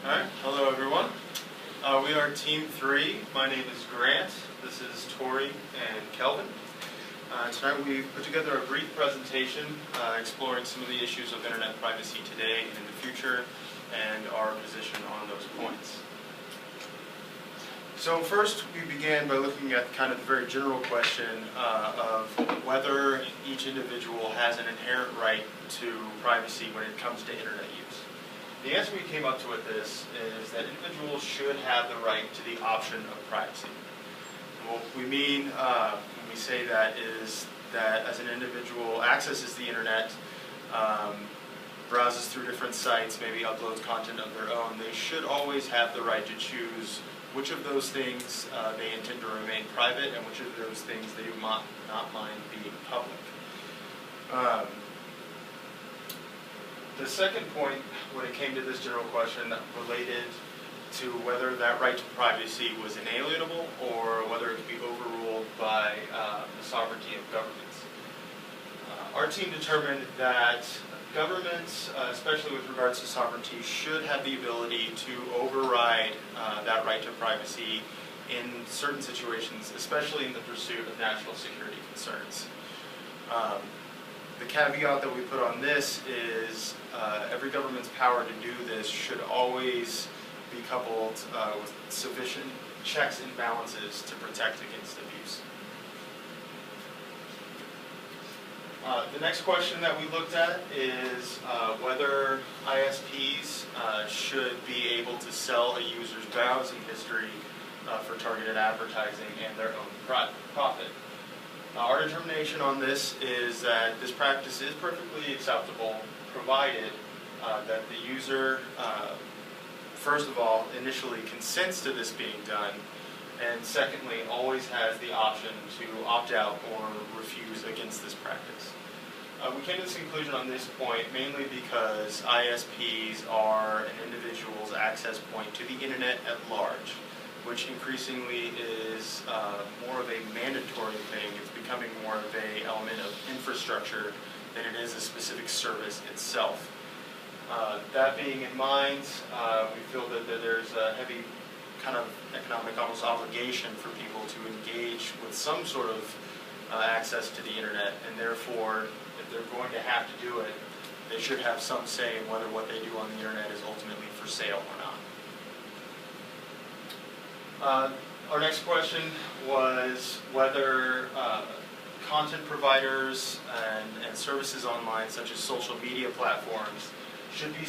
Alright, hello everyone. We are Team 3. My name is Grant. This is Tori and Kelvin. Tonight we've put together a brief presentation exploring some of the issues of internet privacy today and in the future and our position on those points. So first we began by looking at kind of the very general question of whether each individual has an inherent right to privacy when it comes to internet use. The answer we came up to with this is that individuals should have the right to the option of privacy. And what we mean when we say that is that as an individual accesses the internet, browses through different sites, maybe uploads content of their own, they should always have the right to choose which of those things they intend to remain private and which of those things they do not mind being public. The second point, when it came to this general question, related to whether that right to privacy was inalienable or whether it could be overruled by the sovereignty of governments. Our team determined that governments, especially with regards to sovereignty, should have the ability to override that right to privacy in certain situations, especially in the pursuit of national security concerns. The caveat that we put on this is every government's power to do this should always be coupled with sufficient checks and balances to protect against abuse. The next question that we looked at is whether ISPs should be able to sell a user's browsing history for targeted advertising and their own profit. Our determination on this is that this practice is perfectly acceptable, provided that the user, first of all, initially consents to this being done, and secondly, always has the option to opt out or refuse against this practice. We came to this conclusion on this point mainly because ISPs are an individual's access point to the internet at large, which increasingly is more of a mandatory thing. It's becoming more of an element of infrastructure than it is a specific service itself. That being in mind, we feel that there's a heavy kind of economic almost obligation for people to engage with some sort of access to the internet, and therefore, if they're going to have to do it, they should have some say in whether what they do on the internet is ultimately for sale or not. Our next question was whether content providers and services online, such as social media platforms, should be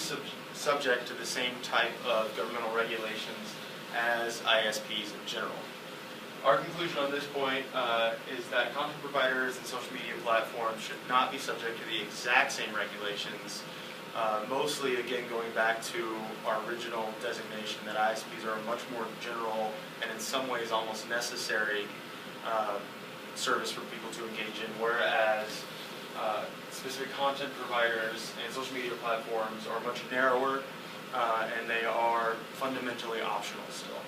subject to the same type of governmental regulations as ISPs in general. Our conclusion on this point is that content providers and social media platforms should not be subject to the exact same regulations, mostly, again, going back to our original designation that ISPs are a much more general and in some ways almost necessary service for people to engage in, whereas specific content providers and social media platforms are much narrower and they are fundamentally optional still.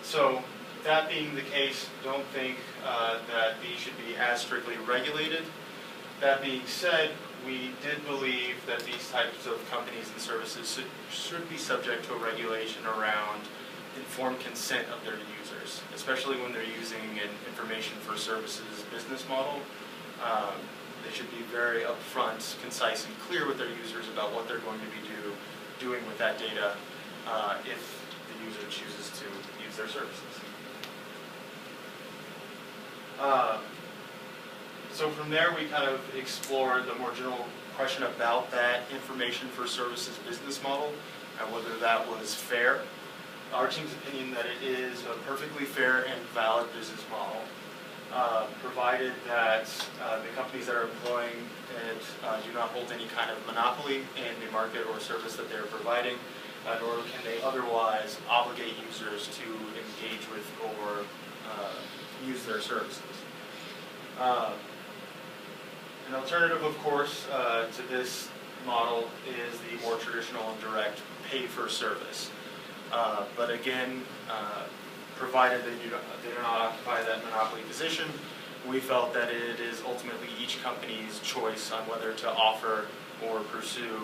So that being the case, don't think that these should be as strictly regulated. That being said, we did believe that these types of companies and services should be subject to a regulation around informed consent of their users, especially when they're using an information for services business model. They should be very upfront, concise, and clear with their users about what they're going to be doing with that data if the user chooses to use their services. So from there, we kind of explored the more general question about that information for services business model and whether that was fair. Our team's opinion that it is a perfectly fair and valid business model, provided that the companies that are employing it do not hold any kind of monopoly in the market or service that they're providing, nor can they otherwise obligate users to engage with or use their services. An alternative, of course, to this model is the more traditional and direct pay-for-service. But again, provided they do not occupy that monopoly position, we felt that it is ultimately each company's choice on whether to offer or pursue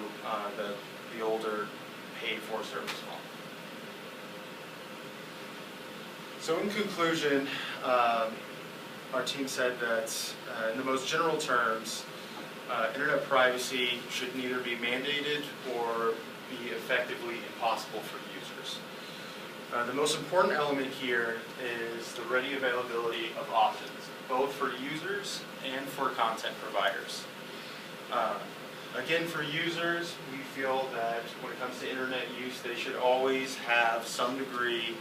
the older paid-for service model. So in conclusion, our team said that in the most general terms, internet privacy should neither be mandated or be effectively impossible for users. The most important element here is the ready availability of options, both for users and for content providers. Again, for users, we feel that when it comes to internet use, they should always have some degree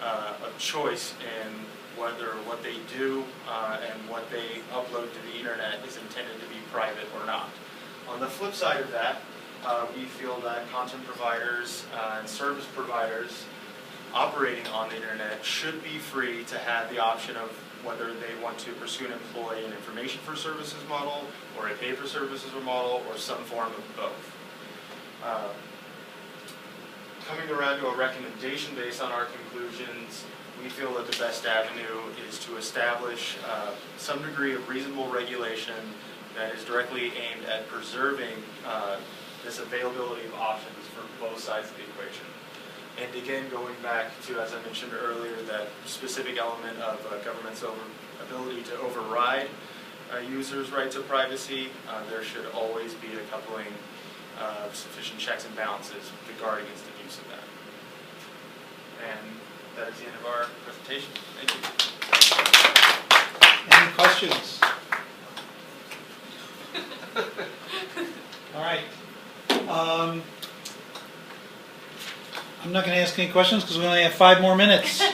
of choice in whether what they do and what they upload to the internet is intended to be private or not. On the flip side of that, we feel that content providers and service providers operating on the internet should be free to have the option of whether they want to pursue and employ an information for services model or a pay for services model or some form of both. Coming around to a recommendation based on our conclusions, we feel that the best avenue is to establish some degree of reasonable regulation that is directly aimed at preserving this availability of options for both sides of the equation. And again, going back to, as I mentioned earlier, that specific element of government's ability to override users' right to privacy, there should always be a coupling of sufficient checks and balances to guard against the use of that. And that is the end of our presentation. Thank you. Any questions? All right. I'm not going to ask any questions because we only have 5 more minutes.